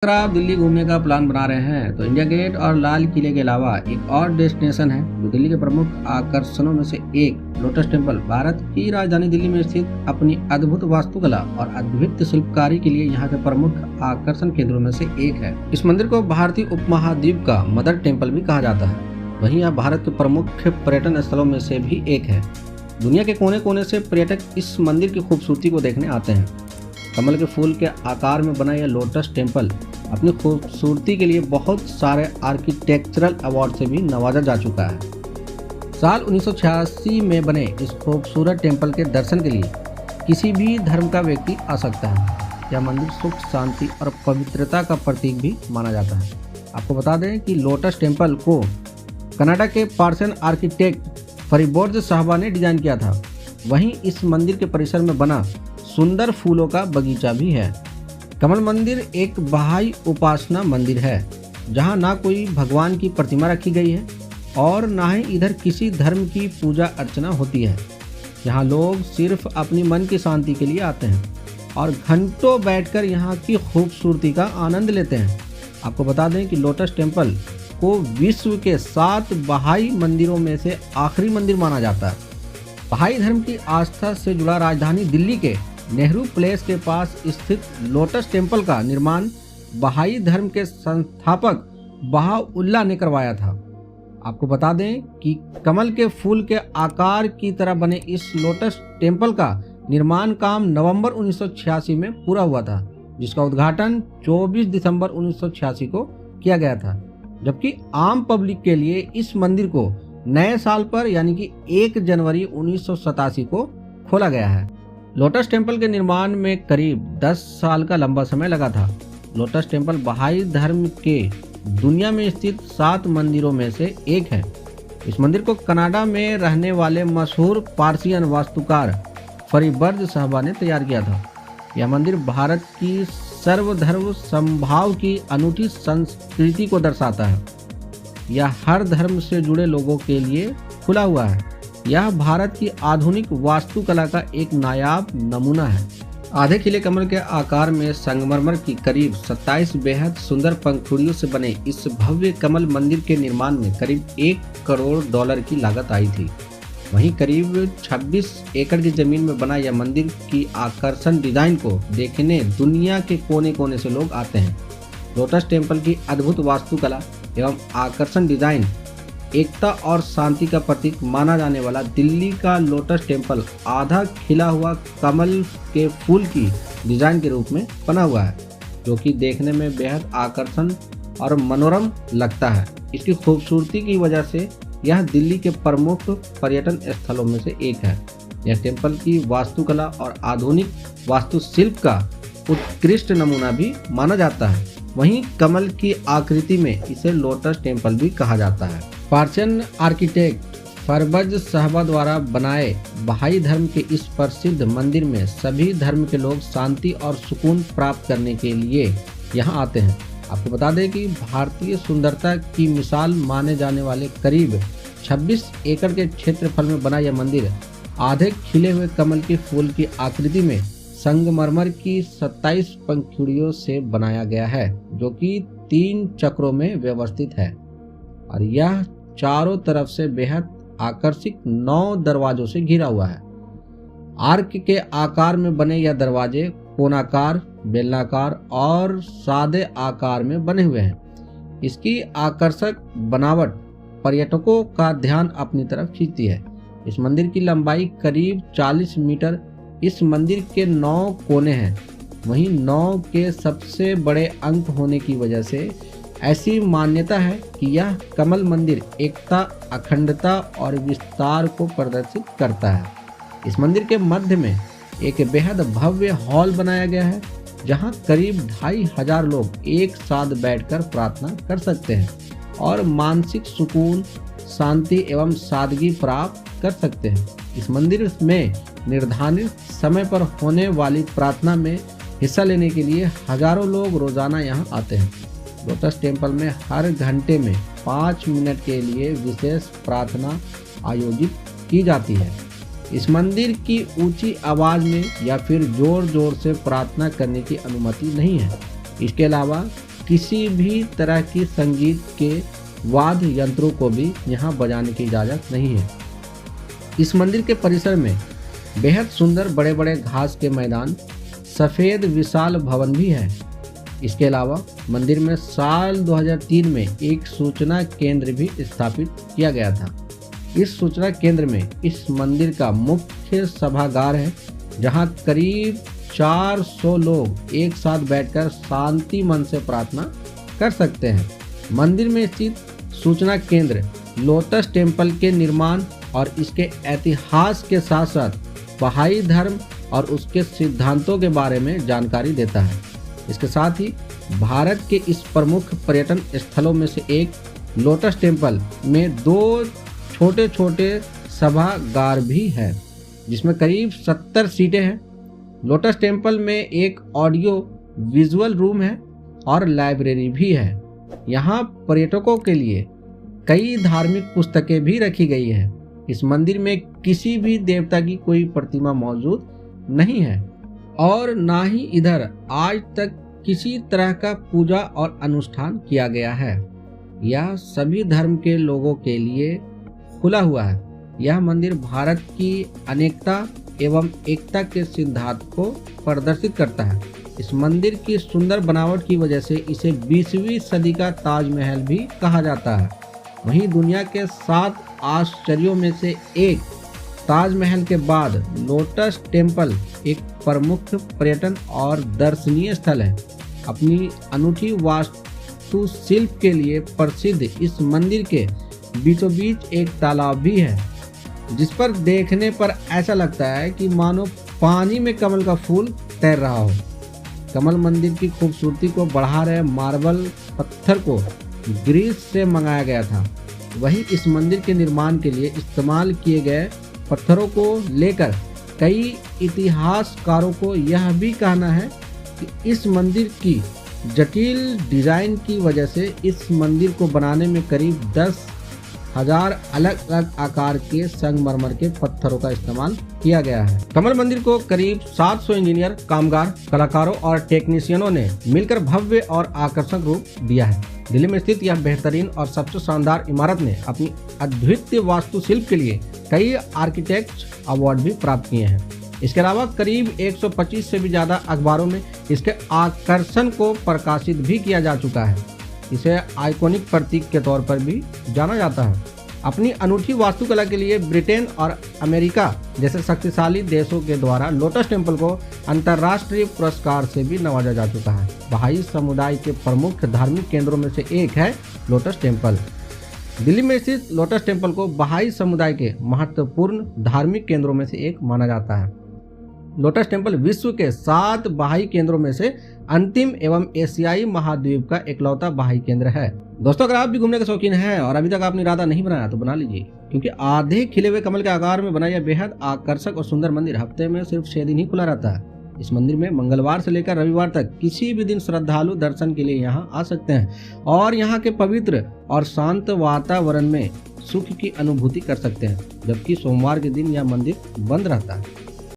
अगर आप दिल्ली घूमने का प्लान बना रहे हैं तो इंडिया गेट और लाल किले के अलावा एक और डेस्टिनेशन है जो दिल्ली के प्रमुख आकर्षणों में से एक लोटस टेम्पल भारत की राजधानी दिल्ली में स्थित अपनी अद्भुत वास्तुकला और अद्भुत शिल्पकारी के लिए यहाँ के प्रमुख आकर्षण केंद्रों में से एक है। इस मंदिर को भारतीय उपमहाद्वीप का मदर टेम्पल भी कहा जाता है। वहीं यह भारत के प्रमुख पर्यटन स्थलों में से भी एक है। दुनिया के कोने कोने से पर्यटक इस मंदिर की खूबसूरती को देखने आते हैं। कमल के फूल के आकार में बना यह लोटस टेम्पल अपनी खूबसूरती के लिए बहुत सारे आर्किटेक्चरल अवार्ड से भी नवाजा जा चुका है। साल 1986 में बने इस खूबसूरत टेम्पल के दर्शन के लिए किसी भी धर्म का व्यक्ति आ सकता है। यह मंदिर सुख, शांति और पवित्रता का प्रतीक भी माना जाता है। आपको बता दें कि लोटस टेम्पल को कनाडा के पार्सन आर्किटेक्ट फरीबोर्ज साहबा ने डिजाइन किया था। वहीं इस मंदिर के परिसर में बना सुंदर फूलों का बगीचा भी है। कमल मंदिर एक बहाई उपासना मंदिर है जहां ना कोई भगवान की प्रतिमा रखी गई है और ना ही इधर किसी धर्म की पूजा अर्चना होती है। यहाँ लोग सिर्फ अपनी मन की शांति के लिए आते हैं और घंटों बैठकर यहाँ की खूबसूरती का आनंद लेते हैं। आपको बता दें कि लोटस टेम्पल को विश्व के 7 बहाई मंदिरों में से आखिरी मंदिर माना जाता है। बहाई धर्म की आस्था से जुड़ा राजधानी दिल्ली के नेहरू प्लेस के पास स्थित लोटस टेम्पल का निर्माण बहाई धर्म के संस्थापक बहाउल्लाह ने करवाया था। आपको बता दें कि कमल के फूल के आकार की तरह बने इस लोटस टेम्पल का निर्माण काम नवंबर 1986 में पूरा हुआ था, जिसका उद्घाटन 24 दिसंबर 1986 को किया गया था। जबकि आम पब्लिक के लिए इस मंदिर को नए साल पर यानी कि 1 जनवरी 1987 को खोला गया है। लोटस टेम्पल के निर्माण में करीब 10 साल का लंबा समय लगा था। लोटस टेम्पल बहाई धर्म के दुनिया में स्थित 7 मंदिरों में से एक है। इस मंदिर को कनाडा में रहने वाले मशहूर पार्सियन वास्तुकार फरीबर्ज साहबा ने तैयार किया था। यह मंदिर भारत की सर्वधर्म समभाव की अनूठी संस्कृति को दर्शाता है। यह हर धर्म से जुड़े लोगों के लिए खुला हुआ है। यह भारत की आधुनिक वास्तुकला का एक नायाब नमूना है। आधे खिले कमल के आकार में संगमरमर की करीब 27 बेहद सुंदर पंखुड़ियों से बने इस भव्य कमल मंदिर के निर्माण में करीब $1 करोड़ की लागत आई थी। वहीं करीब 26 एकड़ की जमीन में बना यह मंदिर की आकर्षण डिजाइन को देखने दुनिया के कोने कोने से लोग आते हैं। लोटस टेम्पल की अद्भुत वास्तुकला एवं आकर्षण डिजाइन एकता और शांति का प्रतीक माना जाने वाला दिल्ली का लोटस टेम्पल आधा खिला हुआ कमल के फूल की डिजाइन के रूप में बना हुआ है, जो कि देखने में बेहद आकर्षण और मनोरम लगता है। इसकी खूबसूरती की वजह से यह दिल्ली के प्रमुख पर्यटन स्थलों में से एक है। यह टेम्पल की वास्तुकला और आधुनिक वास्तुशिल्प का उत्कृष्ट नमूना भी माना जाता है। वहीं कमल की आकृति में इसे लोटस टेम्पल भी कहा जाता है। पार्सियन आर्किटेक्ट फरबज साहबा द्वारा बनाए बहाई धर्म के इस प्रसिद्ध मंदिर में सभी धर्म के लोग शांति और सुकून प्राप्त करने के लिए यहाँ आते हैं। आपको बता दें कि भारतीय सुंदरता की मिसाल माने जाने वाले करीब 26 एकड़ के क्षेत्रफल में बना यह मंदिर आधे खिले हुए कमल के फूल की आकृति में संगमरमर की 27 पंखुड़ियों से बनाया गया है, जो कि 3 चक्रों में व्यवस्थित है और यह चारों तरफ से बेहद आकर्षक 9 दरवाजों से घिरा हुआ है। आर्क के आकार में बने यह दरवाजे कोनाकार, बेलनाकार और सादे आकार में बने हुए हैं। इसकी आकर्षक बनावट पर्यटकों का ध्यान अपनी तरफ खींचती है। इस मंदिर की लंबाई करीब 40 मीटर। इस मंदिर के 9 कोने हैं। वहीं 9 के सबसे बड़े अंक होने की वजह से ऐसी मान्यता है कि यह कमल मंदिर एकता, अखंडता और विस्तार को प्रदर्शित करता है। इस मंदिर के मध्य में एक बेहद भव्य हॉल बनाया गया है, जहां करीब 2500 लोग एक साथ बैठकर प्रार्थना कर सकते हैं और मानसिक सुकून, शांति एवं सादगी प्राप्त कर सकते हैं। इस मंदिर में निर्धारित समय पर होने वाली प्रार्थना में हिस्सा लेने के लिए हजारों लोग रोजाना यहाँ आते हैं। लोटस टेम्पल में हर घंटे में 5 मिनट के लिए विशेष प्रार्थना आयोजित की जाती है। इस मंदिर की ऊंची आवाज में या फिर जोर जोर से प्रार्थना करने की अनुमति नहीं है। इसके अलावा किसी भी तरह की संगीत के वाद्य यंत्रों को भी यहाँ बजाने की इजाज़त नहीं है। इस मंदिर के परिसर में बेहद सुंदर बड़े बड़े घास के मैदान, सफ़ेद विशाल भवन भी है। इसके अलावा मंदिर में साल 2003 में एक सूचना केंद्र भी स्थापित किया गया था। इस सूचना केंद्र में इस मंदिर का मुख्य सभागार है, जहां करीब 400 लोग एक साथ बैठकर शांति मन से प्रार्थना कर सकते हैं। मंदिर में स्थित सूचना केंद्र लोटस टेम्पल के निर्माण और इसके इतिहास के साथ साथ बहाई धर्म और उसके सिद्धांतों के बारे में जानकारी देता है। इसके साथ ही भारत के इस प्रमुख पर्यटन स्थलों में से एक लोटस टेम्पल में 2 छोटे छोटे सभागार भी है, जिसमें करीब 70 सीटें हैं। लोटस टेम्पल में एक ऑडियो विजुअल रूम है और लाइब्रेरी भी है। यहाँ पर्यटकों के लिए कई धार्मिक पुस्तकें भी रखी गई हैं। इस मंदिर में किसी भी देवता की कोई प्रतिमा मौजूद नहीं है और ना ही इधर आज तक किसी तरह का पूजा और अनुष्ठान किया गया है। यह सभी धर्म के लोगों के लिए खुला हुआ है। यह मंदिर भारत की अनेकता एवं एकता के सिद्धांत को प्रदर्शित करता है। इस मंदिर की सुंदर बनावट की वजह से इसे 20वीं सदी का ताजमहल भी कहा जाता है। वहीं दुनिया के 7 आश्चर्यों में से एक ताजमहल के बाद लोटस टेम्पल एक प्रमुख पर्यटन और दर्शनीय स्थल है। अपनी अनूठी वास्तुशिल्प के लिए प्रसिद्ध इस मंदिर के बीचों बीच एक तालाब भी है, जिस पर देखने पर ऐसा लगता है कि मानो पानी में कमल का फूल तैर रहा हो। कमल मंदिर की खूबसूरती को बढ़ा रहे मार्बल पत्थर को ग्रीस से मंगाया गया था। वहीं इस मंदिर के निर्माण के लिए इस्तेमाल किए गए पत्थरों को लेकर कई इतिहासकारों को यह भी कहना है कि इस मंदिर की जटिल डिजाइन की वजह से इस मंदिर को बनाने में करीब 10,000 अलग अलग आकार के संगमरमर के पत्थरों का इस्तेमाल किया गया है। कमल मंदिर को करीब 700 इंजीनियर, कामगार, कलाकारों और टेक्नीशियनों ने मिलकर भव्य और आकर्षक रूप दिया है। दिल्ली में स्थित यह बेहतरीन और सबसे शानदार इमारत ने अपनी अद्वितीय वास्तुशिल्प के लिए कई आर्किटेक्ट अवार्ड भी प्राप्त किए हैं। इसके अलावा करीब 125 से भी ज्यादा अखबारों में इसके आकर्षण को प्रकाशित भी किया जा चुका है। इसे आइकॉनिक प्रतीक के तौर पर भी जाना जाता है। अपनी अनूठी वास्तुकला के लिए ब्रिटेन और अमेरिका जैसे शक्तिशाली देशों के द्वारा लोटस टेम्पल को अंतर्राष्ट्रीय पुरस्कार से भी नवाजा जा चुका है। बहाई समुदाय के प्रमुख धार्मिक केंद्रों में से एक है लोटस टेम्पल। दिल्ली में स्थित लोटस टेम्पल को बहाई समुदाय के महत्वपूर्ण धार्मिक केंद्रों में से एक माना जाता है। लोटस टेम्पल विश्व के 7 बहाई केंद्रों में से अंतिम एवं एशियाई महाद्वीप का इकलौता बहाई केंद्र है। दोस्तों, अगर आप भी घूमने के शौकीन हैं और अभी तक आपने इरादा नहीं बनाया तो बना लीजिए, क्योंकि आधे खिले हुए कमल के आकार में बना यह बेहद आकर्षक और सुंदर मंदिर हफ्ते में सिर्फ 6 दिन ही खुला रहता है। इस मंदिर में मंगलवार से लेकर रविवार तक किसी भी दिन श्रद्धालु दर्शन के लिए यहाँ आ सकते हैं और यहाँ के पवित्र और शांत वातावरण में सुख की अनुभूति कर सकते हैं, जबकि सोमवार के दिन यह मंदिर बंद रहता है।